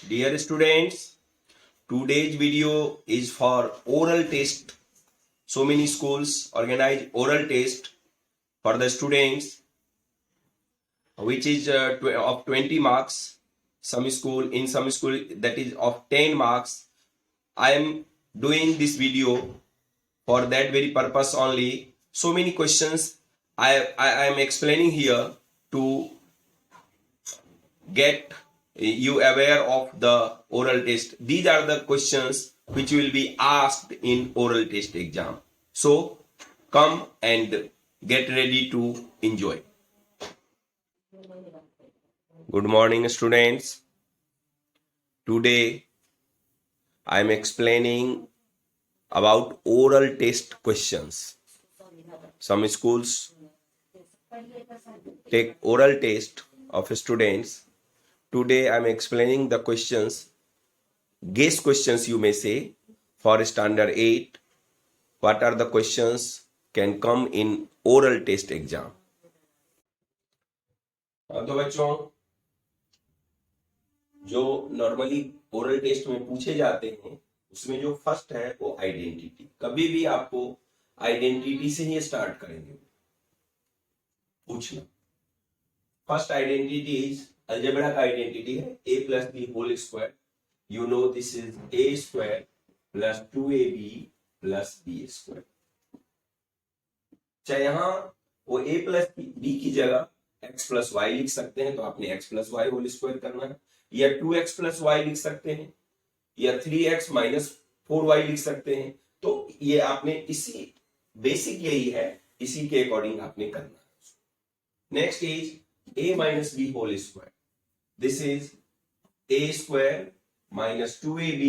Dear students, today's video is for oral test. So many schools organize oral test for the students, which is of 20 marks. Some school that is of 10 marks. I am doing this video for that very purpose only. So many questions I am explaining here to get you aware of the oral test. These are the questions which will be asked in oral test exam. So come and get ready to enjoy. Good morning, students. Today I am explaining about oral test questions. Some schools take oral test of students. Today I am explaining the questions, guess questions you may say, for standard 8. What are the questions can come in oral test exam? तो बच्चों, जो normally oral test में पूछे जाते हैं उसमें जो first है वो आइडेंटिटी. कभी भी आपको आइडेंटिटी से ही स्टार्ट करेंगे पूछना. फर्स्ट आइडेंटिटी इज अलजेब्रा का आइडेंटिटी है a plus B whole square. You know this is a square plus 2ab plus b square. चाहे यहां वो a प्लस b की जगह x प्लस वाई लिख सकते हैं, तो आपने x plus Y whole square करना है, या 2x प्लस वाई लिख सकते हैं, या 3x माइनस 4y लिख सकते हैं. तो ये आपने इसी बेसिक यही है, इसी के अकॉर्डिंग आपने करना है. Next is a minus B whole square. This is a square minus 2ab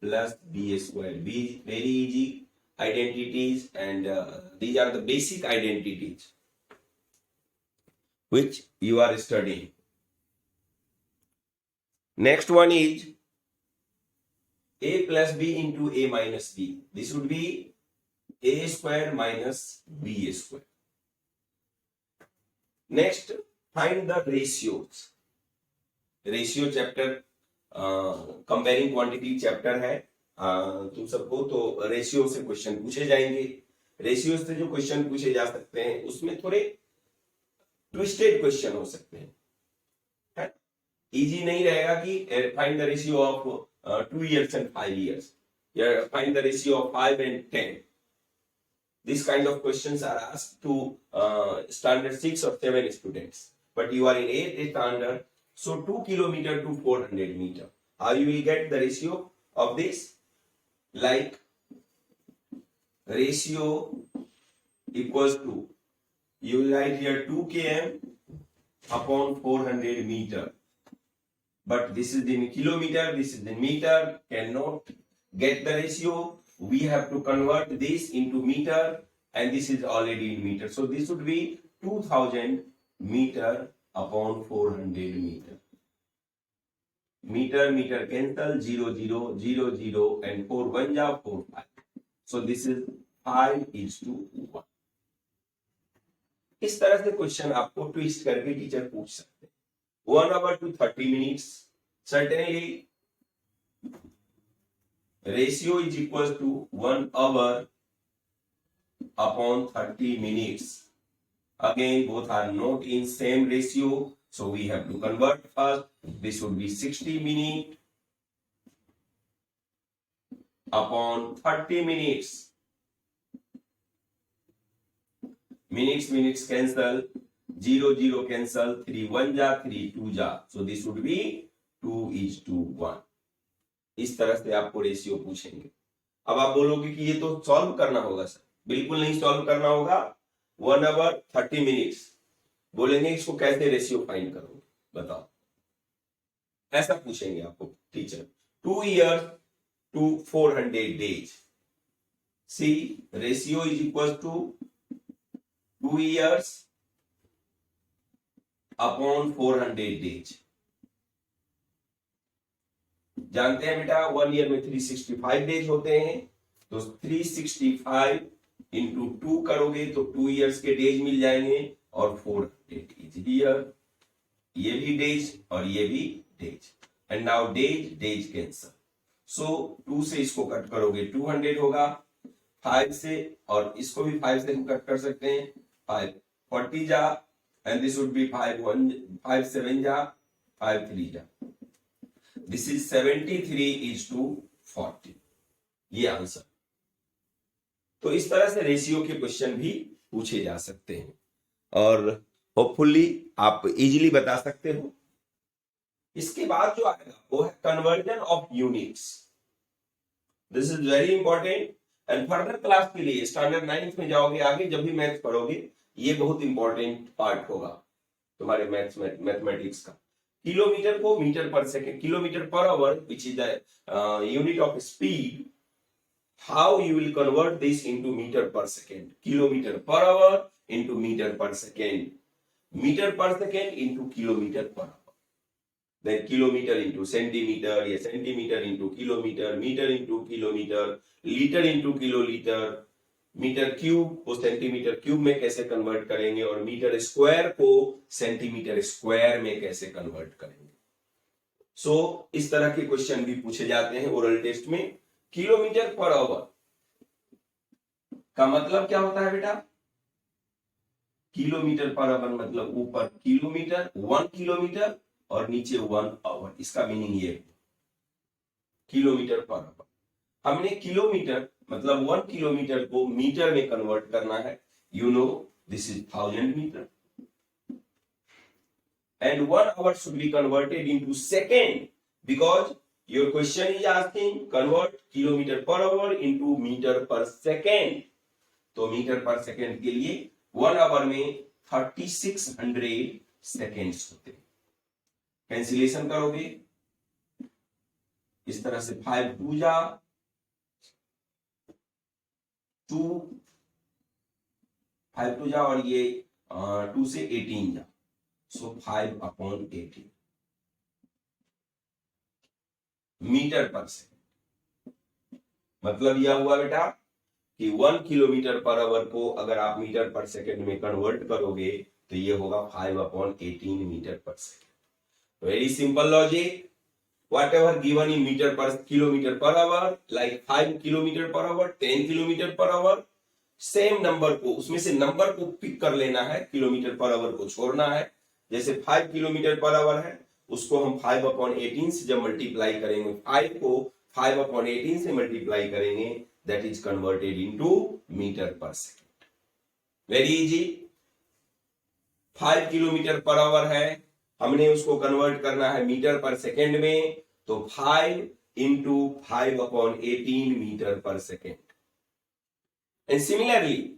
plus b square. Very easy identities, and these are the basic identities which you are studying. Next one is a plus b into a minus b. This would be a square minus b square. Next, find the ratios. Ratio chapter comparing quantity chapter है तुम सबको. तो ratio से question पूछे जाएंगे. Ratio से जो question पूछे जा सकते हैं उसमें थोड़े ट्विस्टेड क्वेश्चन हो सकते हैं. इजी नहीं रहेगा कि find the ratio of 2 years and 5 years, या find the ratio of 5 and 10. This kind of questions are asked to standard 6 or 7 students, but you are in 8th standard, so 2 kilometer to 400 meter. How you will get the ratio of this? Like ratio equals to, you will write here 2 km upon 400 meter, but this is in kilometer, this is in meter. Cannot get the ratio. We have to convert this into meter, and this is already in meter, so this would be 2000 meter upon 400 meter. Meter cancel, 0 0 0 0 and 4 1 ja 4 5. So this is 5:1. इस तरह से question आपको twist करके teacher पूछ सकते हैं. 1 hour to 30 minutes. Certainly ratio is equals to 1 hour upon 30 minutes. Again, both are not in same ratio, so we have to convert first. This would be 60 minutes upon 30 minutes. Minutes cancel, 0 0 cancel, 3 1 ja 3 2 ja. So this would be 2:1. इस तरह से आपको ratio पूछेंगे. अब आप बोलोगे कि ये तो सॉल्व करना होगा सर. बिल्कुल नहीं सॉल्व करना होगा. 1 hour 30 minutes बोलेंगे, इसको कैसे रेशियो फाइंड करोगे बताओ. ऐसा पूछेंगे आपको teacher. 2 years to 400 days. See, ratio is equal to 2 years upon 400 days. जानते हैं बेटा 1 year में 365 डेज होते हैं, तो 365 इंटू 2 करोगे तो 2 years के डेज मिल जाएंगे, और 400 इज हियर. ये भी डेज और ये भी days. And now days cancel. So 2 से इसको कट करोगे 200 होगा, 5 से और इसको भी 5 से हम कट कर सकते हैं, 5 40 जा, एंड दिस वुड बी 5 7 जा, 5 3 जा, दिस इज 73:40, ये आंसर। तो इस तरह से रेशियो के क्वेश्चन भी पूछे जा सकते हैं और होपफुली आप इजीली बता सकते हो। इसके बाद जो आएगा वो है conversion of units. This is very important and further class के लिए स्टैंडर्ड 9th में जाओगे आगे जब भी मैथ्स पढ़ोगे, ये बहुत इंपॉर्टेंट पार्ट होगा तुम्हारे मैथमेटिक्स का। किलोमीटर को metre per second, kilometre per hour which is the unit of speed, how you will convert this into metre per second, kilometre per hour into metre per second, metre per second into kilometre per hour, then kilometer into centimeter, या centimeter into kilometer, meter into kilometer, liter into kiloliter, metre cube को centimetre cube में कैसे convert करेंगे और metre square को centimetre square में कैसे convert करेंगे। सो इस तरह के क्वेश्चन भी पूछे जाते हैं ओरल टेस्ट में। किलोमीटर पर आवर का मतलब क्या होता है बेटा? किलोमीटर पर आवर मतलब ऊपर किलोमीटर 1 किलोमीटर और नीचे 1 आवर, इसका मीनिंग ये किलोमीटर पर आवर। हमने किलोमीटर मतलब 1 किलोमीटर को मीटर में कन्वर्ट करना है, you know this is 1000 metre, and 1 hour should be converted into second because your question is asking convert kilometre per hour into metre per second. तो metre per second के लिए 1 our में 3600 seconds होते हैं। Cancellation करोगे इस तरह से 5 2 जा 2, 5 2 जा और ये 2 से 18 जा, सो 5/18 मीटर पर सेकेंड। मतलब यह हुआ बेटा कि 1 किलोमीटर पर आवर को अगर आप मीटर पर सेकेंड में कन्वर्ट करोगे तो ये होगा 5/18 metre per second. Very simple logic. Whatever given in meter per kilometer per hour, like 5 kilometer per hour, 10 kilometer per hour, same number को उसमें से नंबर को पिक कर लेना है, किलोमीटर पर आवर को छोड़ना है। जैसे 5 किलोमीटर पर आवर है उसको हम 5/18 से जब मल्टीप्लाई करेंगे, 5 को 5/18 से मल्टीप्लाई करेंगे, that is converted into metre per second. Very easy. 5 kilometre per hour है, हमने उसको कन्वर्ट करना है मीटर पर सेकेंड में, तो 5 into 5/18 metre per second. And similarly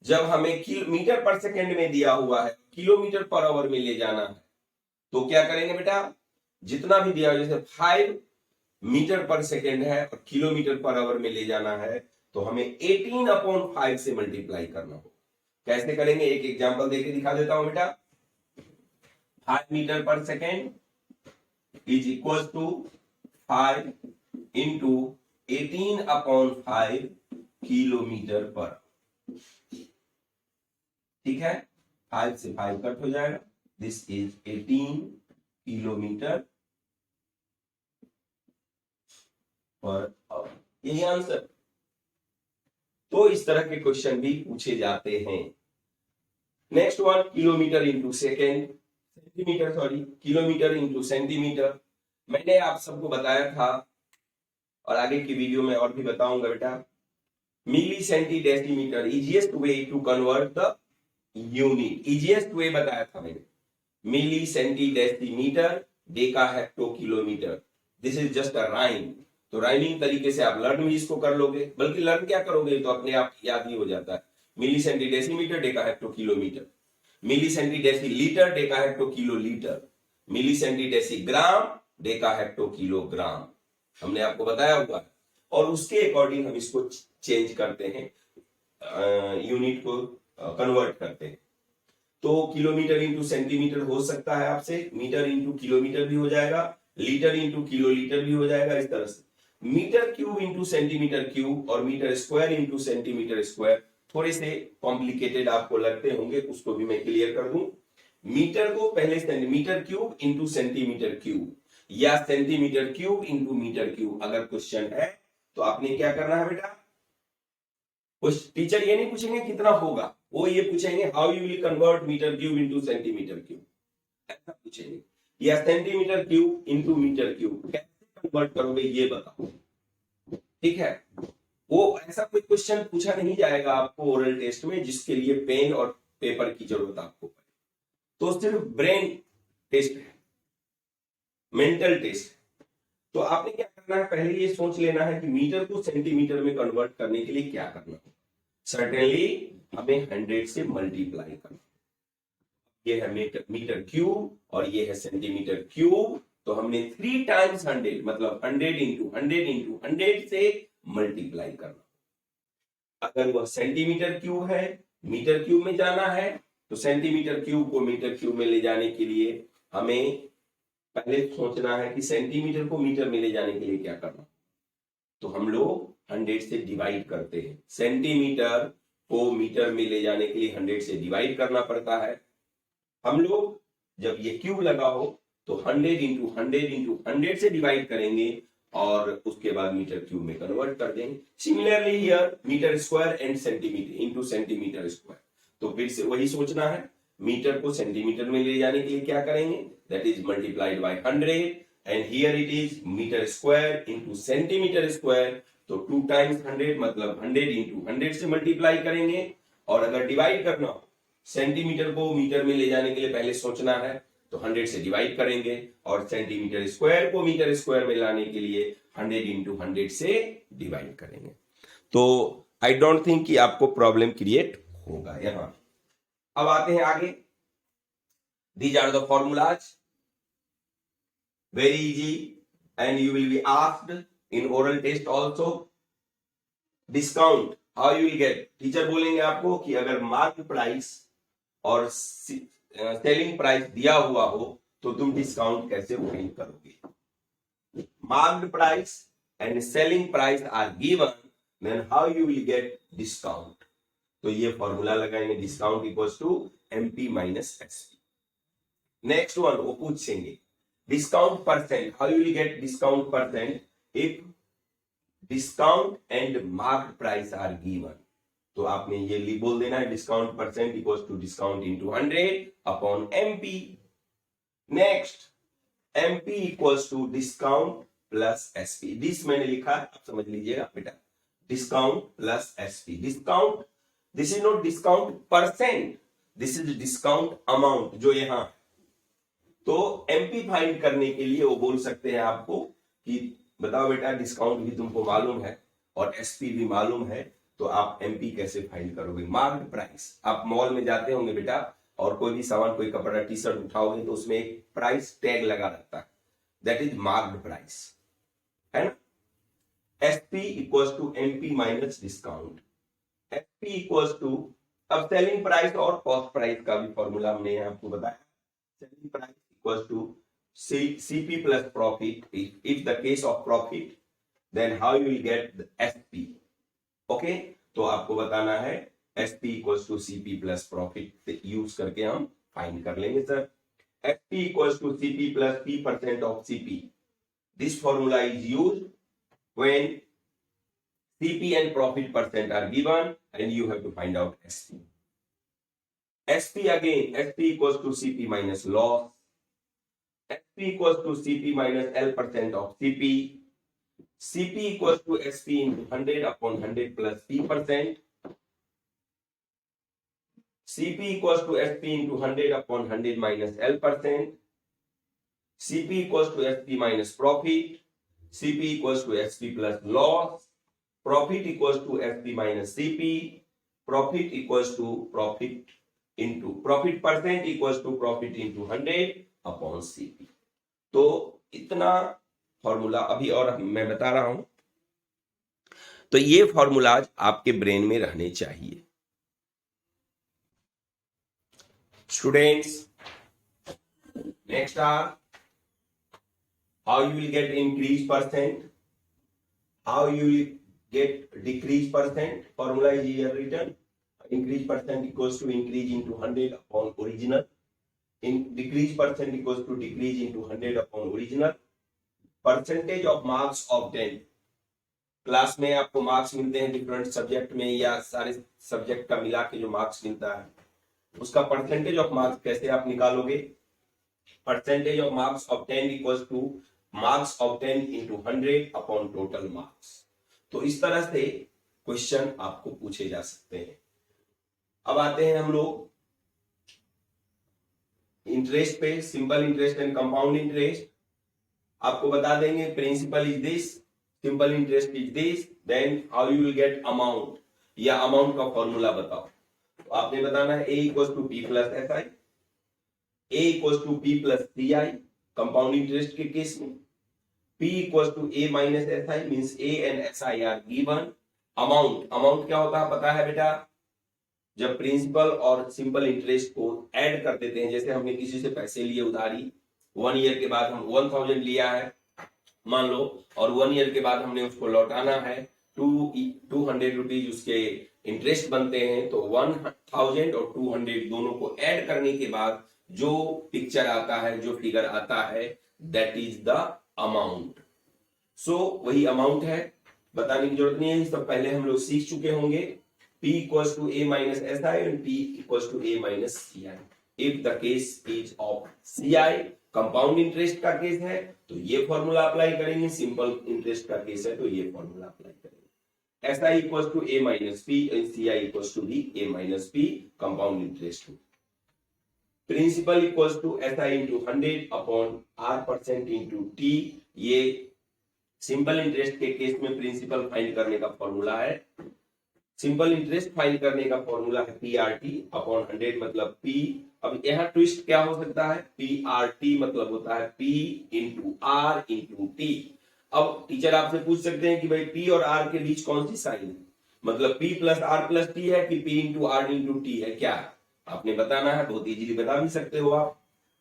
जब हमें मीटर पर सेकेंड में दिया हुआ है किलोमीटर पर आवर में ले जाना है तो क्या करेंगे बेटा? जितना भी दिया, जैसे 5 मीटर पर सेकेंड है और किलोमीटर पर आवर में ले जाना है तो हमें 18/5 से मल्टीप्लाई करना होगा। कैसे करेंगे एक एग्जांपल देके दिखा देता हूं बेटा। 5 metre per second is equal to 5 into 18/5 kilometre per. ठीक है, 5 से 5 कट हो जाएगा, this is 18 kilometre per hour. यही आंसर। तो इस तरह के क्वेश्चन भी पूछे जाते हैं। Next one, kilometre into second, centimetre sorry, kilometre into centimetre. मैंने आप सबको बताया था और आगे की वीडियो में और भी बताऊंगा बेटा। Milli centi decimetre easiest way to convert the unit, easiest way बताया था मैंने। Milli centi decimetre deca hecto kilometre, this is just a rhyme. तो राइमिंग तरीके से आप लर्न भी इसको कर लोगे, बल्कि लर्न क्या करोगे तो अपने आप याद ही हो जाता है। Milli centi decimetre deca hecto kilometre, milli centi deci litre deca hecto kilo litre, milli centi deci gram deca hecto kilogram, हमने आपको बताया हुआ है। और उसके अकॉर्डिंग हम इसको चेंज करते हैं, यूनिट को कन्वर्ट करते हैं। तो किलोमीटर इंटू सेंटीमीटर हो सकता है आपसे, मीटर इंटू किलोमीटर भी हो जाएगा, लीटर इंटू किलो लीटर भी हो जाएगा। इस तरह से metre cube into centimetre cube और metre square into centimetre square थोड़े से कॉम्प्लिकेटेड आपको लगते होंगे, उसको भी मैं क्लियर कर दूं। मीटर को पहले centimetre cube into centimetre cube या centimetre cube into metre cube अगर क्वेश्चन है तो आपने क्या करना है बेटा, कुछ टीचर ये नहीं पूछेंगे कितना होगा, वो ये पूछेंगे how you will convert metre cube into centimetre cube, ऐसा पूछेंगे, या centimetre cube into metre cube कैसे कन्वर्ट करोगे ये बताओ। ठीक है, वो ऐसा कोई क्वेश्चन पूछा नहीं जाएगा आपको ओरल टेस्ट में जिसके लिए पेन और पेपर की जरूरत आपको पड़े, तो सिर्फ ब्रेन टेस्ट है, मेंटल टेस्ट है। तो आपने क्या करना है, पहले ये सोच लेना है कि मीटर को सेंटीमीटर में कन्वर्ट करने के लिए क्या करना है। सर्टेनली हमें 100 से मल्टीप्लाई करना, ये है मीटर क्यूब और ये है सेंटीमीटर क्यूब, तो हमने 3 टाइम्स 100 मतलब 100 इंटू 100 इंटू 100 से मल्टीप्लाई करना। अगर वह सेंटीमीटर क्यूब है, मीटर क्यूब में जाना है, तो सेंटीमीटर क्यूब को मीटर क्यूब में ले जाने के लिए हमें पहले सोचना है कि सेंटीमीटर को मीटर में ले जाने के लिए क्या करना। तो हम लोग 100 से डिवाइड करते हैं, सेंटीमीटर को मीटर में ले जाने के लिए 100 से डिवाइड करना पड़ता है। हम लोग जब ये क्यूब लगा हो तो 100 इंटू 100 इंटू 100 से डिवाइड करेंगे और उसके बाद मीटर क्यूब में कन्वर्ट कर देंगे। Similarly here metre square and centimetre into centimetre square, तो फिर से वही सोचना है, मीटर को सेंटीमीटर में ले जाने के लिए क्या करेंगे, that is multiplied by 100 and here it is metre square into centimetre square, तो 2 टाइम्स 100 मतलब 100 इंटू 100 से मल्टीप्लाई करेंगे। और अगर डिवाइड करना हो, सेंटीमीटर को मीटर में ले जाने के लिए पहले सोचना है तो 100 से डिवाइड करेंगे और सेंटीमीटर स्क्वायर को मीटर स्क्वायर में लाने के लिए 100 इंटू 100 से डिवाइड करेंगे। तो आई डोंट थिंक कि आपको प्रॉब्लम क्रिएट होगा यहां। अब आते हैं आगे, these are the formulas, very easy and you will be asked in oral test also. Discount how you will get, teacher बोलेंगे आपको कि अगर मार्क प्राइस और सेलिंग प्राइस दिया हुआ हो तो तुम डिस्काउंट कैसे फाइंड करोगे। Marked price and selling price are given, then how you will get discount. तो ये फॉर्मूला लगाएंगे, discount equals to MP minus SP. Next one वो पूछेंगे discount percent, how you will get discount percent if discount and marked price are given. तो आपने ये बोल देना है discount percent equals to discount into 100 upon MP. Next MP equals to discount plus SP, this मैंने लिखा है आप समझ लीजिएगा बेटा, discount plus SP. Discount, this is not discount percent, this is discount amount जो यहां। तो एमपी फाइंड करने के लिए वो बोल सकते हैं आपको कि बताओ बेटा डिस्काउंट भी तुमको मालूम है और एसपी भी मालूम है, तो आप एमपी कैसे फाइंड करोगे। मार्क्ड प्राइस, आप मॉल में जाते होंगे बेटा और कोई भी सामान, कोई कपड़ा टी शर्ट उठाओगे तो उसमें एक प्राइस टैग लगा रहता है, दैट इज मार्क्ड प्राइस, है ना। SP equals to MP minus discount, SP equals to, अब सेलिंग प्राइस और कॉस्ट प्राइस का भी फॉर्मूला हमने आपको बताया, selling price equals to CP plus profit. If the case of profit, then how you will get the SP? Okay, तो आपको बताना है SP equals to CP plus profit use करके हम फाइंड कर लेंगे sir. SP equals to CP plus P% of CP. This formula is used when CP and profit percent are given and you have to find out SP. SP again, SP equals to CP minus loss. SP equals to CP minus L% of CP. CP equals to SP into 100 upon 100 plus P%. CP equals to SP into 100 upon 100 minus L%. CP equals to SP minus profit. CP equals to SP plus loss. Profit equals to SP minus CP. Profit equals to profit into profit percent equals to profit into 100 upon CP. तो इतना formula अभी और मैं बता रहा हूं, तो ये फॉर्मूलाज आपके ब्रेन में रहने चाहिए students. Next are how you will get increase percent, how you will get decrease percent. Formula is here written, increase percent equals to increase into 100 upon original, in decrease percent equals to decrease into 100 upon original. Percentage of marks obtain, class में आपको marks मिलते हैं different subject में या सारे subject का मिला के जो मार्क्स मिलता है उसका परसेंटेज ऑफ मार्क्स कैसे आप निकालोगे? Percentage of marks obtain equals two marks obtain into 100 upon total marks. तो इस तरह से क्वेश्चन आपको पूछे जा सकते हैं। अब आते हैं हम लोग इंटरेस्ट पे, simple interest and compound interest. आपको बता देंगे principal is this, simple interest is this, then how you will get amount या अमाउंट का फॉर्मूला बताओ। तो आपने बताना है a equals to p plus S I, a equals to p plus C I compound interest के case में, p equals to a minus S I means a and S I are given. Amount, amount क्या होता है पता है बेटा? जब principal और सिंपल इंटरेस्ट को ऐड कर देते हैं, जैसे हमने किसी से पैसे लिए उधारी, 1 ईयर के बाद हम 1000 लिया है मान लो, और 1 ईयर के बाद हमने उसको लौटाना है 200 रुपीज उसके इंटरेस्ट बनते हैं। तो 1000 और 200 दोनों को ऐड करने के बाद जो पिक्चर आता है, जो फिगर आता है, दैट इज द अमाउंट। सो वही अमाउंट है, बताने की जरूरत नहीं है, सब पहले हम लोग सीख चुके होंगे। P equals to a minus SI and P equals to a minus CI. If the case is of CI, compound interest का केस है तो ये फॉर्मूला अप्लाई करेंगे, सिंपल इंटरेस्ट का केस है तो ये फॉर्मूला अप्लाई करेंगे। SI equals to a minus P and CI equals to the a minus P compound interest. Principal equals to SI into 100 upon R% into T। ये simple interest के case में प्रिंसिपल find करने का formula है। Simple interest find करने का formula है PRT अपॉन 100 मतलब P। अब यहाँ ट्विस्ट क्या हो सकता है? PRT मतलब होता है P into R into T। अब टीचर आपसे पूछ सकते हैं कि भाई P और R के बीच कौन सी साइन है, मतलब P plus R plus T है कि P into R into T है, क्या आपने बताना है? बहुत इजीली बता भी सकते हो आप।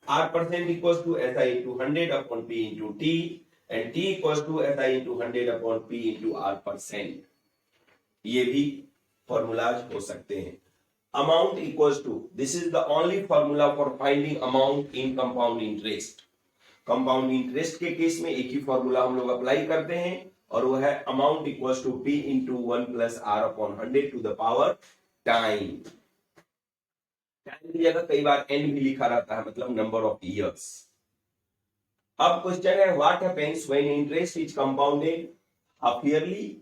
R% equals to SI into 100 upon P into T and T equals to SI into 100 upon P into R%। ये भी फॉर्मूलाज हो सकते हैं। Amount equals to, this is the only formula for finding amount in compound interest. Compound interest के case में एक ही formula हम लोग अप्लाई करते हैं और वो है amount equals to P into 1 plus R upon 100 to the power time. Time की जगह कई बार n भी लिखा रहता है, मतलब नंबर ऑफ ईयर्स। अब क्वेश्चन है what happens when interest is compounded half yearly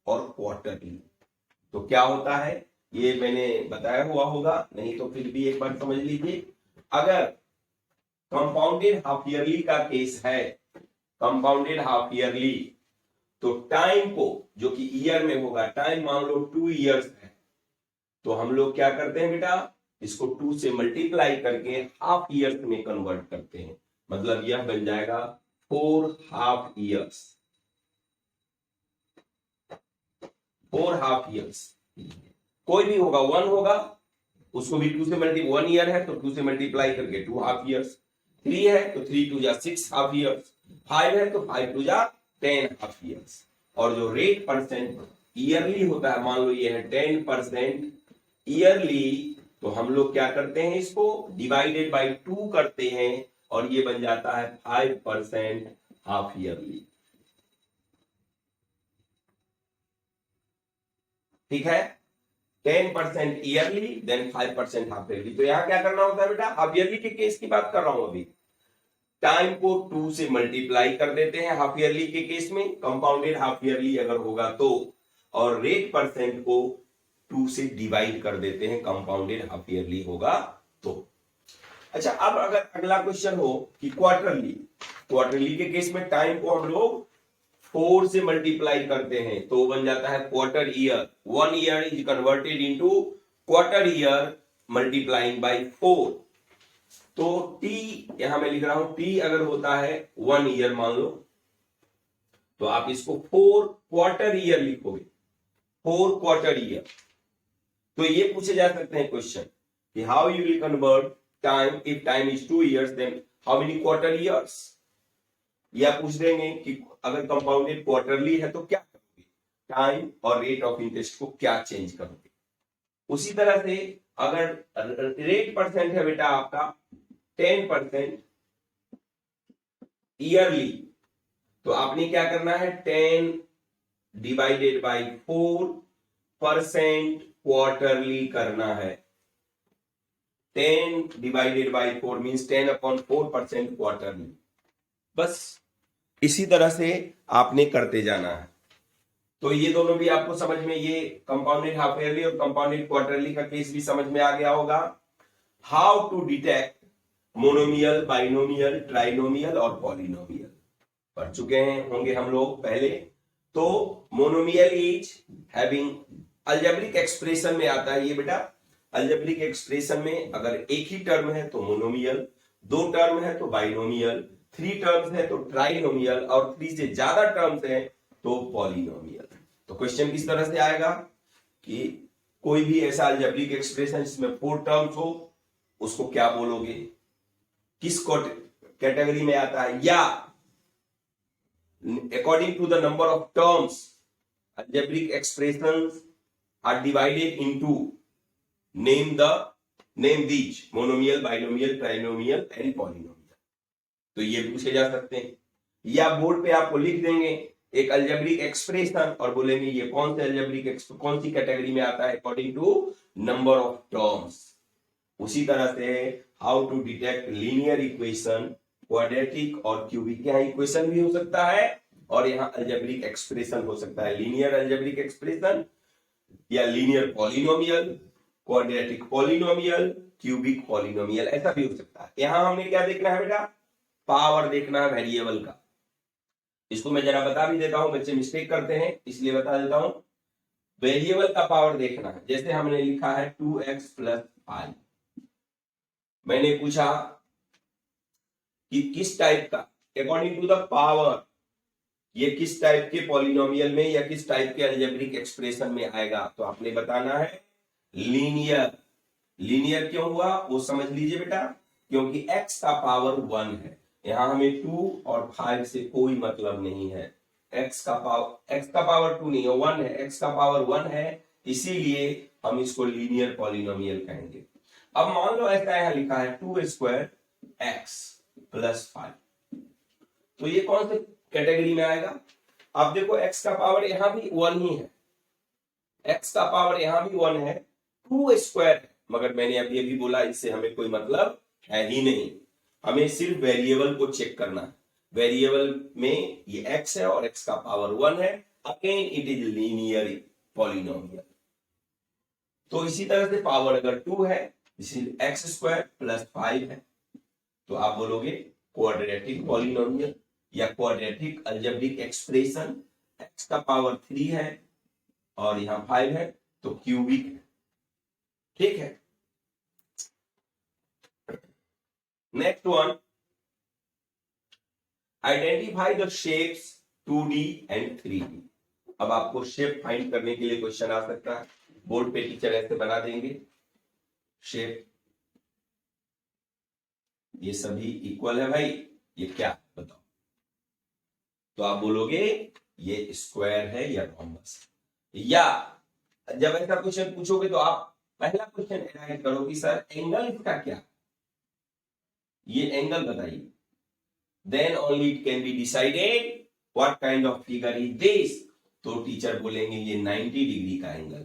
और क्वार्टरली। तो क्या होता है ये मैंने बताया हुआ होगा, नहीं तो फिर भी एक बार समझ लीजिए। अगर कंपाउंडेड हाफ ईयरली का केस है, कंपाउंडेड हाफ ईयरली, तो टाइम को जो कि ईयर में होगा, टाइम मान लो 2 इयर्स है, तो हम लोग क्या करते हैं बेटा, इसको 2 से मल्टीप्लाई करके हाफ ईयर्स में कन्वर्ट करते हैं, मतलब यह बन जाएगा 4 हाफ ईयर्स। 4 हाफ ईयर्स, कोई भी होगा, 1 होगा उसको भी 2 से मल्टीप्लाई, 1 ईयर है तो 2 से मल्टीप्लाई करके 2 हाफ ईयर्स, 3 है तो 3 2 जा 6 हाफ ईयर्स, 5 है तो 5 2 जा 10 हाफ ईयर्स। और जो रेट परसेंट ईयरली होता है, मान लो ये है 10% ईयरली, तो हम लोग क्या करते हैं, इसको डिवाइडेड बाय 2 करते हैं और ये बन जाता है 5% हाफ ईयरली। ठीक है, 10% ईयरली देन 5% हाफ ईयरली। तो यहां क्या करना होता है बेटा, हाफ ईयरली के केस की बात कर रहा हूं अभी। टाइम को 2 से मल्टीप्लाई कर देते हैं हाफ ईयरली के केस में, कंपाउंडेड हाफ ईयरली अगर होगा तो, और रेट परसेंट को 2 से डिवाइड कर देते हैं कंपाउंडेड हाफ ईयरली होगा तो। अच्छा, अब अगर अगला क्वेश्चन हो कि क्वार्टरली, क्वार्टरली के केस में टाइम को हम लोग 4 से मल्टीप्लाई करते हैं तो बन जाता है quarter year. 1 year is converted into quarter year multiplying by 4। तो T यहां मैं लिख रहा हूं, T अगर होता है 1 ईयर मान लो, तो आप इसको 4 क्वार्टर ईयर लिखोगे, 4 क्वार्टर ईयर। तो ये पूछे जा सकते हैं क्वेश्चन कि how you will convert time, if time is 2 years then how many quarter years. या पूछ देंगे कि अगर कंपाउंडेड क्वार्टरली है तो क्या करोगे, टाइम और रेट ऑफ इंटरेस्ट को क्या चेंज करोगे। उसी तरह से अगर रेट परसेंट है बेटा आपका 10% ईयरली, तो आपने क्या करना है 10 डिवाइडेड बाई 4% क्वार्टरली करना है। 10 डिवाइडेड बाई 4 मीन्स 10/4% क्वार्टरली। बस इसी तरह से आपने करते जाना है। तो ये दोनों भी आपको समझ में, ये कंपाउंडेड हाफ ईयरली और कंपाउंडेड क्वार्टरली का केस भी समझ में आ गया होगा। How to detect monomial, binomial, trinomial और पॉलिनोमियल पढ़ चुके हैं होंगे हम लोग पहले। तो monomial is having, algebraic expression में आता है ये बेटा। अलजेब्रिक एक्सप्रेशन में अगर एक ही टर्म है तो मोनोमियल, 2 टर्म है तो बाइनोमियल, 3 टर्म्स है तो ट्राइनोमियल और 3 से ज्यादा टर्म्स है तो पॉलिनोमियल। तो क्वेश्चन किस तरह से आएगा कि कोई भी ऐसा अलजेब्रिक एक्सप्रेशन जिसमें 4 टर्म्स हो उसको क्या बोलोगे, किस कैटेगरी में आता है, या according to the number of terms algebraic expressions are divided into name these monomial, binomial, trinomial and polynomial। तो ये पूछे जा सकते हैं, या बोर्ड पे आपको लिख देंगे एक अलजेब्रिक एक्सप्रेशन और बोलेंगे ये कौन से अलजेब्रिक कौन सी कैटेगरी में आता है according to number of terms. उसी तरह से how to detect linear equation, quadratic और क्यूबिक, यहाँ इक्वेशन भी हो सकता है और यहाँ अलजेब्रिक एक्सप्रेशन हो सकता है, लीनियर अलजेब्रिक एक्सप्रेशन या linear polynomial, quadratic polynomial, cubic polynomial, ऐसा भी हो सकता है। यहां हमने क्या देखना है बेटा, पावर देखना है वेरिएबल का। इसको मैं जरा बता भी देता हूं, बच्चे मिस्टेक करते हैं इसलिए बता देता हूं। वेरिएबल का पावर देखना है, जैसे हमने लिखा है 2x + 5, मैंने पूछा कि किस टाइप का, अकॉर्डिंग टू द पावर ये किस टाइप के पॉलिनोमियल में या किस टाइप के अलजेब्रिक एक्सप्रेशन में आएगा, तो आपने बताना है लीनियर। लीनियर क्यों हुआ वो समझ लीजिए बेटा, क्योंकि x का पावर 1 है, यहां हमें 2 और 5 से कोई मतलब नहीं है। x का पावर 2 नहीं है, 1 है, x का पावर 1 है, इसीलिए हम इसको लीनियर पॉलिनोमियल कहेंगे। अब मान लो ऐसा यहां लिखा है 2² x + 5, तो ये कौन से कैटेगरी में आएगा। आप देखो x का पावर यहां भी 1 ही है, x का पावर यहां भी 1 है, 2² है, मगर मैंने अभी अभी बोला इससे हमें कोई मतलब है ही नहीं, हमें सिर्फ वेरिएबल को चेक करना है। वेरिएबल में ये x है और x का पावर 1 है, again it is linear polynomial. तो इसी तरह से पावर अगर 2 है, इसीलिए x² + 5 है, तो आप बोलोगे क्वाड्रेटिक पॉलिनोमियल या क्वाड्रेटिक अलजेब्रिक एक्सप्रेशन। x का पावर 3 है और यहां 5 है तो क्यूबिक है, ठीक है। Next one, identify the shapes 2D and 3D। अब आपको शेप फाइंड करने के लिए क्वेश्चन आ सकता है, बोर्ड पे टीचर ऐसे बना देंगे शेप, ये सभी इक्वल है भाई, ये क्या बताओ, तो आप बोलोगे ये स्क्वायर है या रोम्बस। या जब ऐसा क्वेश्चन पूछोगे तो आप पहला क्वेश्चन एनालाइज करो कि सर एंगल इसका क्या, ये एंगल बताइए, then only it can be decided what kind of figure is this. तो टीचर बोलेंगे ये 90 डिग्री का एंगल,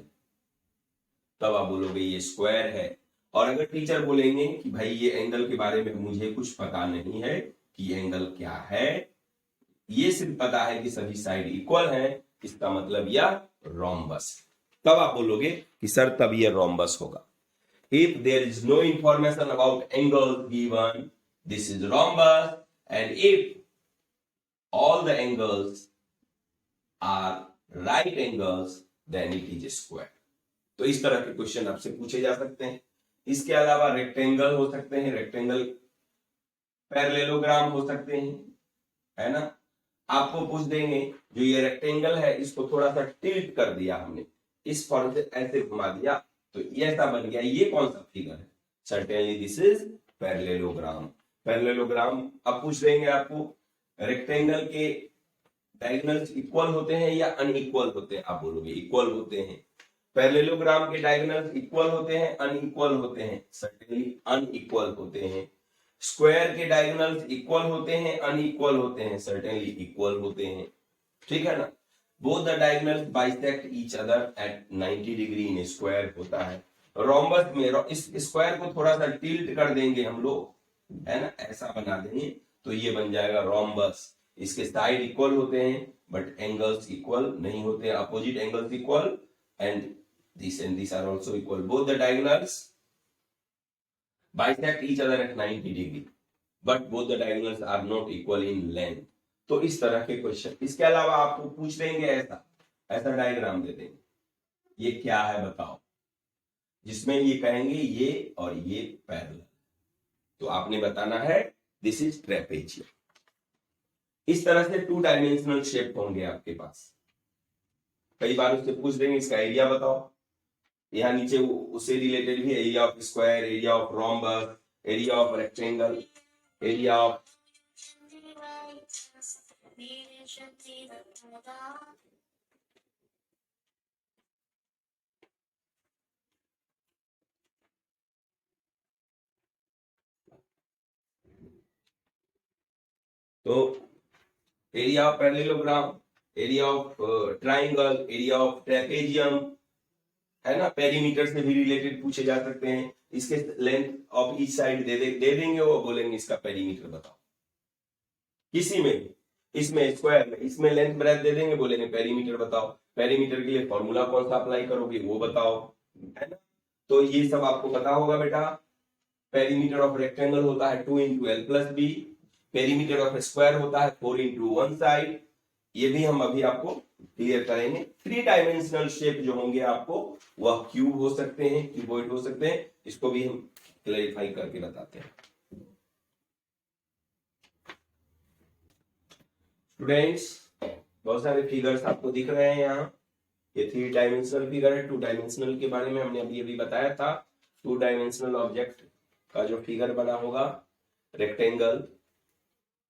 तब आप बोलोगे ये स्क्वायर है। और अगर टीचर बोलेंगे कि भाई ये एंगल के बारे में मुझे कुछ पता नहीं है कि एंगल क्या है, ये सिर्फ पता है कि सभी साइड इक्वल है, इसका मतलब यह रोम्बस, तब आप बोलोगे कि सर तब ये रोम्बस होगा। If there is no information about angles given, this is rhombus, and if all the angles are right angles, then it is a square। तो इस तरह के क्वेश्चन आपसे पूछे जा सकते हैं। इसके अलावा रेक्टेंगल हो सकते हैं, रेक्टेंगल पैरेललोग्राम हो सकते हैं, है ना। आपको पूछ देंगे जो ये रेक्टेंगल है इसको थोड़ा सा टिल्ट कर दिया हमने, इस फॉर्म से ऐसे घुमा दिया तो ये ऐसा बन गया, ये कौन सा फिगर है, certainly this is parallelogram. Parallelogram अब पूछ देंगे आपको रेक्टेंगल के डायगोनल्स इक्वल होते हैं या अनइक्वल होते हैं, आप बोलोगे इक्वल होते हैं। पैरेललोग्राम के डायगोनल्स इक्वल होते हैं अनइक्वल होते हैं, सर्टेनली अनइक्वल होते हैं। स्क्वायर के डायगोनल्स इक्वल होते हैं, अनइक्वल होते हैं? सर्टेनली इक्वल होते हैं, ठीक है ना। Both the diagonals bisect each other at 90 degree in square होता है। रोम्बस में इस स्क्वायर को थोड़ा सा टिल्ट कर देंगे हम लोग, है ना, ऐसा बना देंगे तो ये बन जाएगा रोम्बस। इसके साइड इक्वल होते हैं बट एंगल्स इक्वल नहीं होते, opposite angles equal and this are also equal. Both the diagonals bisect each other at 90 degree but both the diagonals are not equal in length। तो इस तरह के question, इसके अलावा आपको पूछ देंगे ऐसा ऐसा डायग्राम दे देंगे, ये क्या है बताओ, जिसमें ये कहेंगे ये और ये पैरेलल, तो आपने बताना है दिस इज ट्रेपेजियम। इस तरह से 2 डायमेंशनल शेप होंगे आपके पास। कई बार उससे पूछ देंगे इसका एरिया बताओ, यहाँ नीचे उससे रिलेटेड भी area of square, area of rhombus, area of rectangle, area of तो area of parallelogram, area of triangle, area of trapezium, है ना। पेरीमीटर से भी रिलेटेड पूछे जा सकते हैं। इसके लेंथ ऑफ ईच साइड दे देंगे, वो बोलेंगे इसका पेरीमीटर बताओ। किसी में भी, इसमें स्क्वायर में, इसमें लेंथ ब्रेथ दे देंगे, बोलेंगे पेरीमीटर बताओ। पेरीमीटर के लिए फॉर्मूला कौन सा अप्लाई करोगे वो बताओ, है ना। तो ये सब आपको पता होगा बेटा। पेरीमीटर ऑफ रेक्टेंगल होता है 2 × l + b, perimeter of square होता है 4 × 1 साइड। ये भी हम अभी आपको क्लियर करेंगे। 3 डायमेंशनल शेप जो होंगे आपको वह क्यूब हो सकते हैं, क्यूबॉइड हो सकते हैं, इसको भी हम क्लैरिफाई करके बताते हैं। स्टूडेंट्स, बहुत सारे फिगर्स आपको दिख रहे हैं यहाँ। ये 3 डायमेंशनल फिगर है। 2 डायमेंशनल के बारे में हमने अभी बताया था। 2 डायमेंशनल ऑब्जेक्ट का जो फिगर बना होगा, रेक्टेंगल,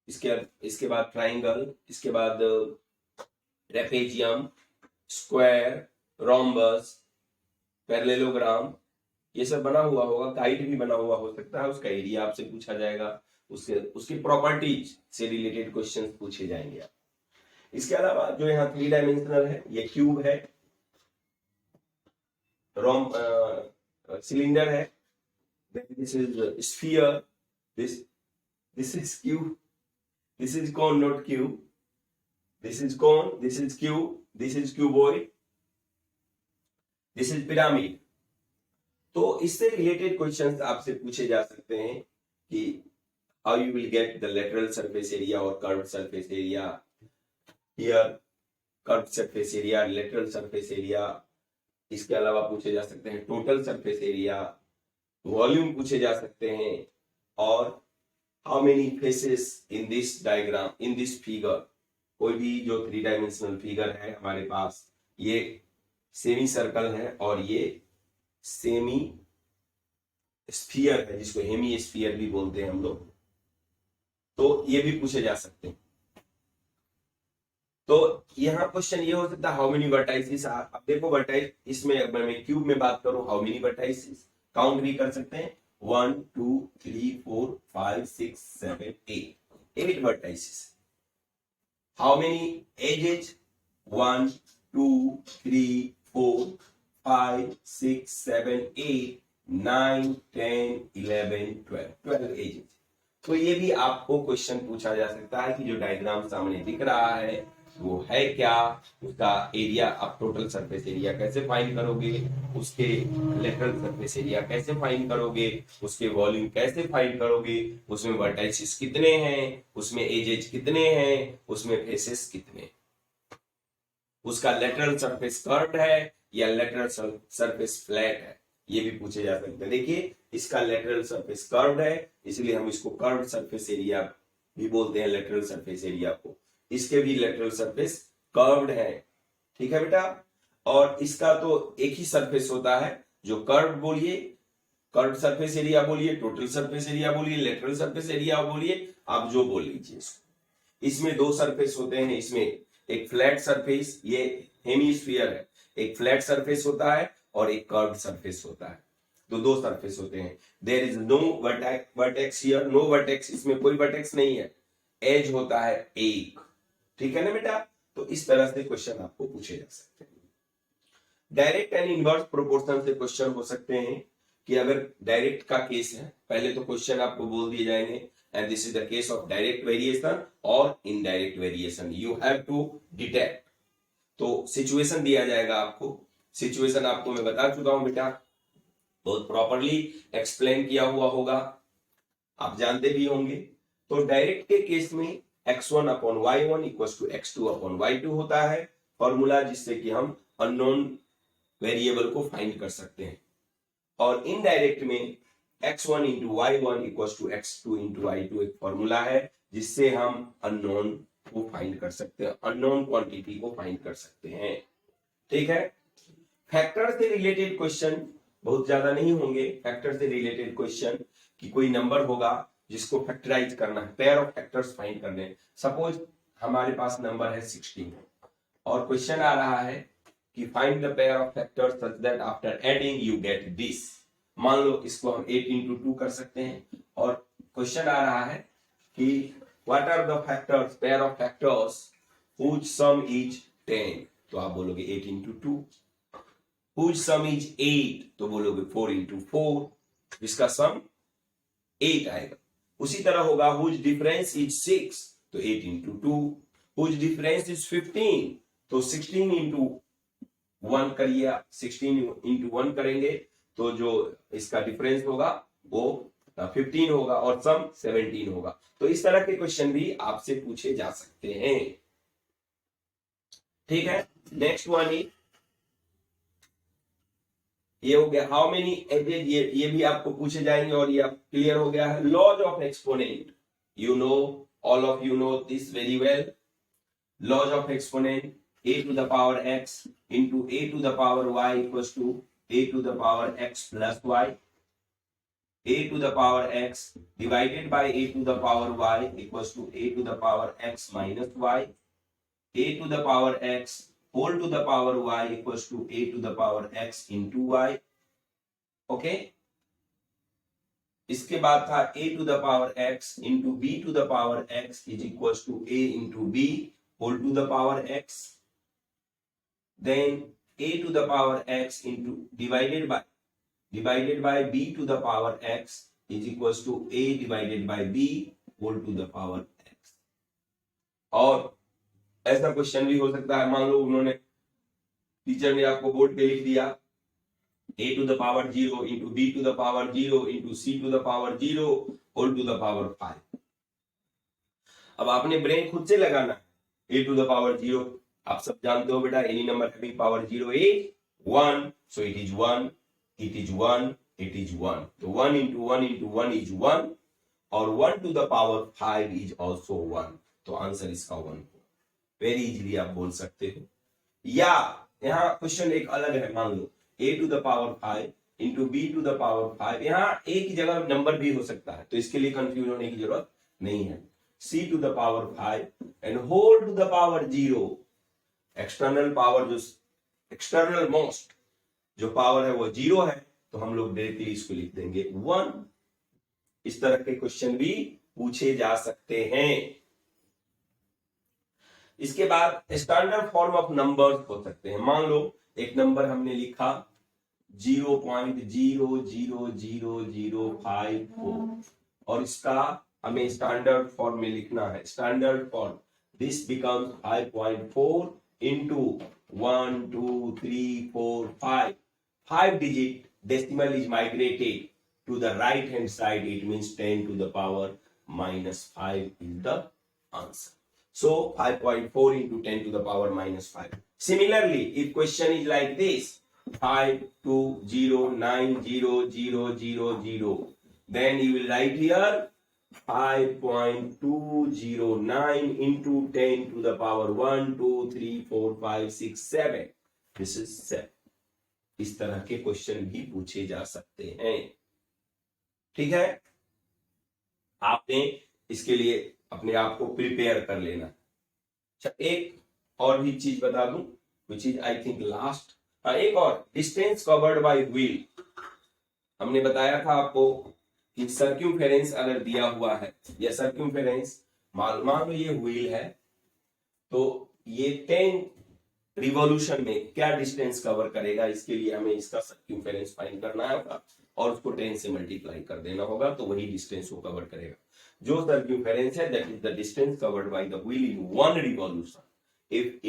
इसके बाद ट्राइंगल, इसके बाद ट्रेपेजियम, स्क्वायर, रोम्बस, पैरेललोग्राम, ये सब बना हुआ होगा। काइट भी बना हुआ हो सकता है, उसका एरिया आपसे पूछा जाएगा, उसकी प्रॉपर्टीज से रिलेटेड क्वेश्चंस पूछे जाएंगे। इसके अलावा जो यहाँ 3 डायमेंशनल है, ये क्यूब है, सिलेंडर है, this is sphere, this is cube, this is cone not cube, this is cone, this is cube, this is cuboid, this is pyramid। तो इससे रिलेटेड क्वेश्चंस आपसे पूछे जा सकते हैं कि how you will get the lateral surface area or curved surface area here, curved surface area, lateral surface area। इसके अलावा पूछे जा सकते हैं टोटल सरफेस एरिया, वॉल्यूम पूछे जा सकते हैं, और how many faces in this diagram, in this figure। कोई भी जो 3 डायमेंशनल फिगर है हमारे पास, ये सेमी सर्कल है और ये सेमी स्फीयर है, जिसको हेमी स्फीयर भी बोलते हैं हम लोग, तो ये भी पूछे जा सकते हैं। तो यहाँ क्वेश्चन ये हो सकता है हाउ मेनी वर्टाइसिस। अब देखो वर्टाइस, इसमें अगर मैं क्यूब में बात करूं, हाउ मेनी वर्टाइसिस काउंट भी कर सकते हैं, 1 2 3 4 5 6 7 8 vertices। How many edges? 1 2 3 4 5 6 7 8 9 10 11 12 edges। तो ये भी आपको क्वेश्चन पूछा जा सकता है कि जो डायग्राम सामने दिख रहा है वो है क्या, उसका एरिया, आप टोटल सरफेस एरिया कैसे फाइंड करोगे, उसके लेटरल सरफेस एरिया कैसे फाइंड करोगे, उसके वॉल्यूम कैसे फाइंड करोगे, उसमें वर्टाइसिस कितने हैं, उसमें एजेज कितने हैं, उसमें फेसेस कितने, उसका लेटरल सरफेस कर्व्ड है या लेटरल सरफेस फ्लैट है, ये भी पूछे जा सकते हैं। देखिए इसका लेटरल सरफेस कर्व्ड है, इसलिए हम इसको कर्व्ड सरफेस एरिया भी बोलते हैं, लेटरल सरफेस एरिया को। इसके भी लेटरल सरफेस कर्व्ड है, ठीक है बेटा। और इसका तो एक ही सरफेस होता है, जो कर्व्ड बोलिए, कर्व्ड सरफेस एरिया बोलिए, टोटल सरफेस एरिया बोलिए, लेटरल सरफेस एरिया बोलिए, आप जो बोल लीजिए इसको। इसमें 2 सरफेस होते हैं, इसमें एक फ्लैट सरफेस, ये हेमीस्फीयर है, एक फ्लैट सरफेस होता है और एक कर्व्ड सरफेस होता है। तो दो सरफेस होते हैं। There is no vertex here, no vertex, इसमें कोई वर्टेक्स नहीं है, एज होता है एक। ठीक है ना बेटा? तो इस तरह से क्वेश्चन आपको पूछे जा सकते हैं। डायरेक्ट एंड इनवर्स प्रोपोर्शन से क्वेश्चन हो सकते हैं कि अगर डायरेक्ट का केस है, पहले तो क्वेश्चन आपको बोल दिए जाएंगे and this is the case of direct variation और indirect variation, you have to detect. तो सिचुएशन दिया जाएगा आपको, सिचुएशन आपको मैं बता चुका हूं बेटा, बहुत प्रॉपरली एक्सप्लेन किया हुआ होगा, आप जानते भी होंगे। तो डायरेक्ट के केस में x1 upon y1 equal to x2 upon y2 होता है फॉर्मूला, जिससे कि हम अननोन वेरिएबल को फाइंड कर सकते हैं। और इनडायरेक्ट में x1 into y1 equal to x2 into y2 एक फॉर्मूला है, जिससे हम अननोन को फाइंड कर सकते हैं, अननोन क्वांटिटी को फाइंड कर सकते हैं। ठीक है? फैक्टर से रिलेटेड क्वेश्चन बहुत ज्यादा नहीं होंगे। फैक्टर से रिलेटेड क्वेश्चन कि कोई नंबर होगा जिसको फैक्टराइज करना है, पेयर ऑफ फैक्टर्स फाइंड करने हैं। सपोज हमारे पास नंबर है 16 और क्वेश्चन आ रहा है कि find the pair of factors such that after adding you get this. मान लो इसको हम 8 इंटू 2 कर सकते हैं और क्वेश्चन आ रहा है कि what are the factors, pair of factors whose sum is 10, तो आप बोलोगे 8 इंटू 2। हुज सम इज 8, तो बोलोगे 4 इंटू 4, जिसका सम 8 आएगा। उसी तरह होगा हुज डिफरेंस इज 6, तो 8 इंटू 2। हुज डिफरेंस इज 15, तो 16 इंटू 1 करिए, 16 इंटू 1 करेंगे तो जो इसका डिफरेंस होगा वो 15 होगा और सम 17 होगा। तो इस तरह के क्वेश्चन भी आपसे पूछे जा सकते हैं। ठीक है? नेक्स्ट वन इज, ये हो गया हाउ मेनी एजेज, ये भी आपको पूछे जाएंगे और ये आप क्लियर हो गया है। Laws of exponent, you know, all of you know this very well. Laws of exponent, a to the power x into a to the power y equals to a to the power x plus y, a to the power x divided by a to the power y equals to a to the power x minus y, a to the power x whole to the power y equals to a to the power x into y। Okay, इसके बाद था a to the power x into b to the power x is equals to a into b whole to the power x, then a to the power x into divided by b to the power x is equals to a divided by b whole to the power x। और ऐसा question भी हो सकता है, मान लो उन्होंने, teacher ने आपको बोर्ड पे लिख दिया a to the power 0 into b to the power 0 into c to the power 0 whole to the power 5। अब आपने ब्रेन खुद से लगाना है। a to the power 0 आप सब जानते हो बेटा, any number having power 0 is 1, so it is 1, it is 1, it is 1, तो 1 into 1 into 1 इज 1 और 1 to the power 5 is also 1, तो आंसर इसका 1। वेरी इजीली आप बोल सकते हो। या यहाँ क्वेश्चन एक अलग है, मान लो a to the power 5 into b to the power 5, यहाँ a की जगह नंबर भी हो सकता है, तो इसके लिए कंफ्यूज होने की जरूरत नहीं है। c to the power 5 and whole to the power 0, external power, जो एक्सटर्नल मोस्ट जो पावर है वो 0 है, तो हम लोग डायरेक्टली इसको लिख देंगे 1। इस तरह के क्वेश्चन भी पूछे जा सकते हैं। इसके बाद स्टैंडर्ड फॉर्म ऑफ नंबर्स हो सकते हैं। मान लो एक नंबर हमने लिखा 0.000054 और इसका हमें स्टैंडर्ड फॉर्म में लिखना है। Standard form, this becomes 5.4 into 1 2 3 4 5, 5 digit decimal is migrated to the right hand side, it means 10 to the power minus 5 is the answer. So 5.4 into 10 to the power minus 5. Similarly, if question is like this 5209000, then you will write here 5.209 into 10 to the power 1 2 3 4 5 6 7, this is 7। इस तरह के question भी पूछे जा सकते हैं। ठीक है, आपने इसके लिए अपने आप को प्रिपेयर कर लेना। अच्छा, एक और भी चीज बता दूं, which is I think last, एक और, डिस्टेंस कवर्ड बाय व्हील। हमने बताया था आपको कि सर्क्यूम्फेरेंस अगर दिया हुआ है या सर्क्यूम्फेरेंस मान लो ये व्हील है, तो ये 10 रिवॉल्यूशन में क्या डिस्टेंस कवर करेगा, इसके लिए हमें इसका सर्क्यूम्फेरेंस फाइंड करना होगा और उसको 10 से मल्टीप्लाई कर देना होगा, तो वही डिस्टेंस वो कवर करेगा। जो सर्क्यूम्फेरेंस है that is the distance covered by the wheel in one revolution. If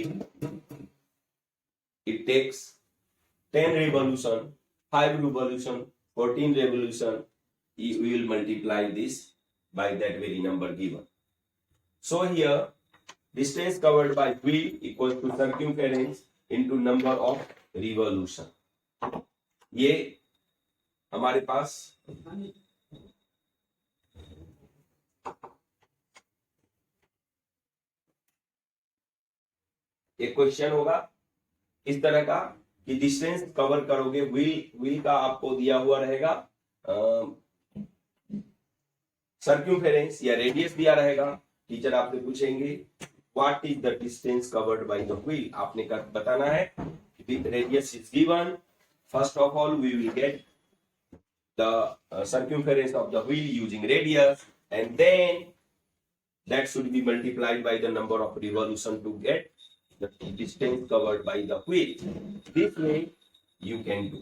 it takes 10 revolution, 5 revolution, 14 revolution, we will multiply this by that very number given. So here distance covered by wheel equals to circumference into number of revolution. ये हमारे पास एक question होगा इस तरह का कि distance cover करोगे, wheel का आपको दिया हुआ रहेगा सर्क्यूम्फेरेंस या रेडियस दिया रहेगा। टीचर आपसे पूछेंगे what is the distance covered by the wheel, आपने बताना है radius is given. First of all we will get the circumference of the wheel using radius, and then that should be multiplied by the number of revolution to get the distance covered by the wheel. This way you can do.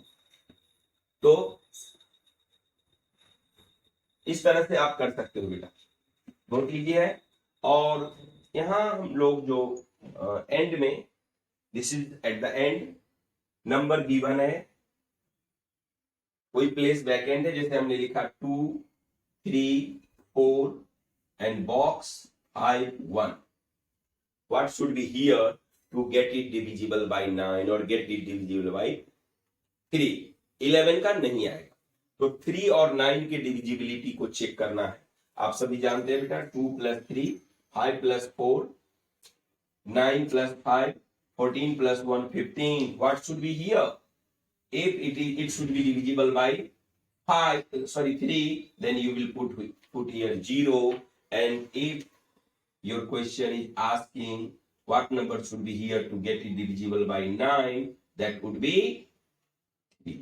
तो इस तरह से आप कर सकते हो बेटा, बहुत इजी है। और यहां हम लोग जो एंड में, this is at the end, number given है, कोई प्लेस बैक एंड है, जैसे हमने लिखा 2, 3, 4 and box 5, 1. What should be here to get it divisible by 9 or get it divisible by 3? 11 का नहीं आएगा, तो 3 और 9 की डिविजिबिलिटी को चेक करना है। आप सभी जानते हैं बेटा 2 + 3, 5 + 4, 9 + 5, 14 + 1, 15. What should be here? If it should be divisible by 3, then you will put here 0. And if your question is asking what number should be here to get it divisible by 9, that would be 3.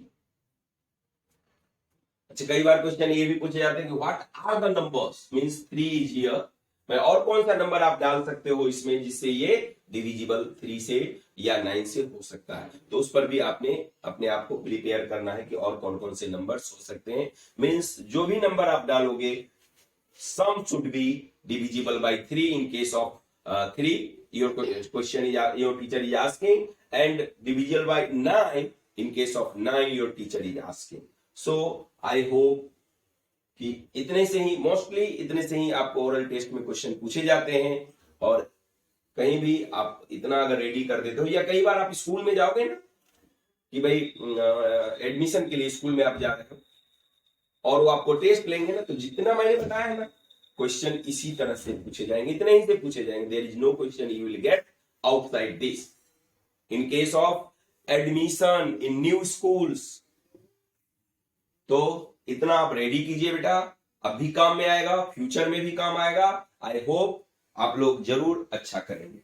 अच्छा, कई बार question ये भी पूछे जाते हैं कि what are the numbers, means 3 is here, मैं और कौन सा नंबर आप डाल सकते हो इसमें जिससे ये डिविजिबल 3 से या 9 से हो सकता है। तो उस पर भी आपने अपने आप को प्रिपेयर करना है कि और कौन कौन से नंबर्स हो सकते हैं। मींस जो भी नंबर आप डालोगे, sum should be divisible by 3 in case of 3, your question is, your teacher is asking, and divisible by 9 in case of 9 your teacher is asking. So I hope कि इतने से ही, मोस्टली इतने से ही आपको ओरल टेस्ट में question पूछे जाते हैं। और कहीं भी आप इतना अगर रेडी कर देते हो, या कई बार आप स्कूल में जाओगे ना कि भाई एडमिशन के लिए स्कूल में आप जा रहे हो और वो आपको टेस्ट लेंगे ना, तो जितना मैंने बताया है ना क्वेश्चन इसी तरह से पूछे जाएंगे, इतने ही से पूछे जाएंगे। There is no question you will get outside this in case of admission in new schools. तो इतना आप रेडी कीजिए बेटा, अब भी काम में आएगा, फ्यूचर में भी काम आएगा। आई होप आप लोग जरूर अच्छा करेंगे।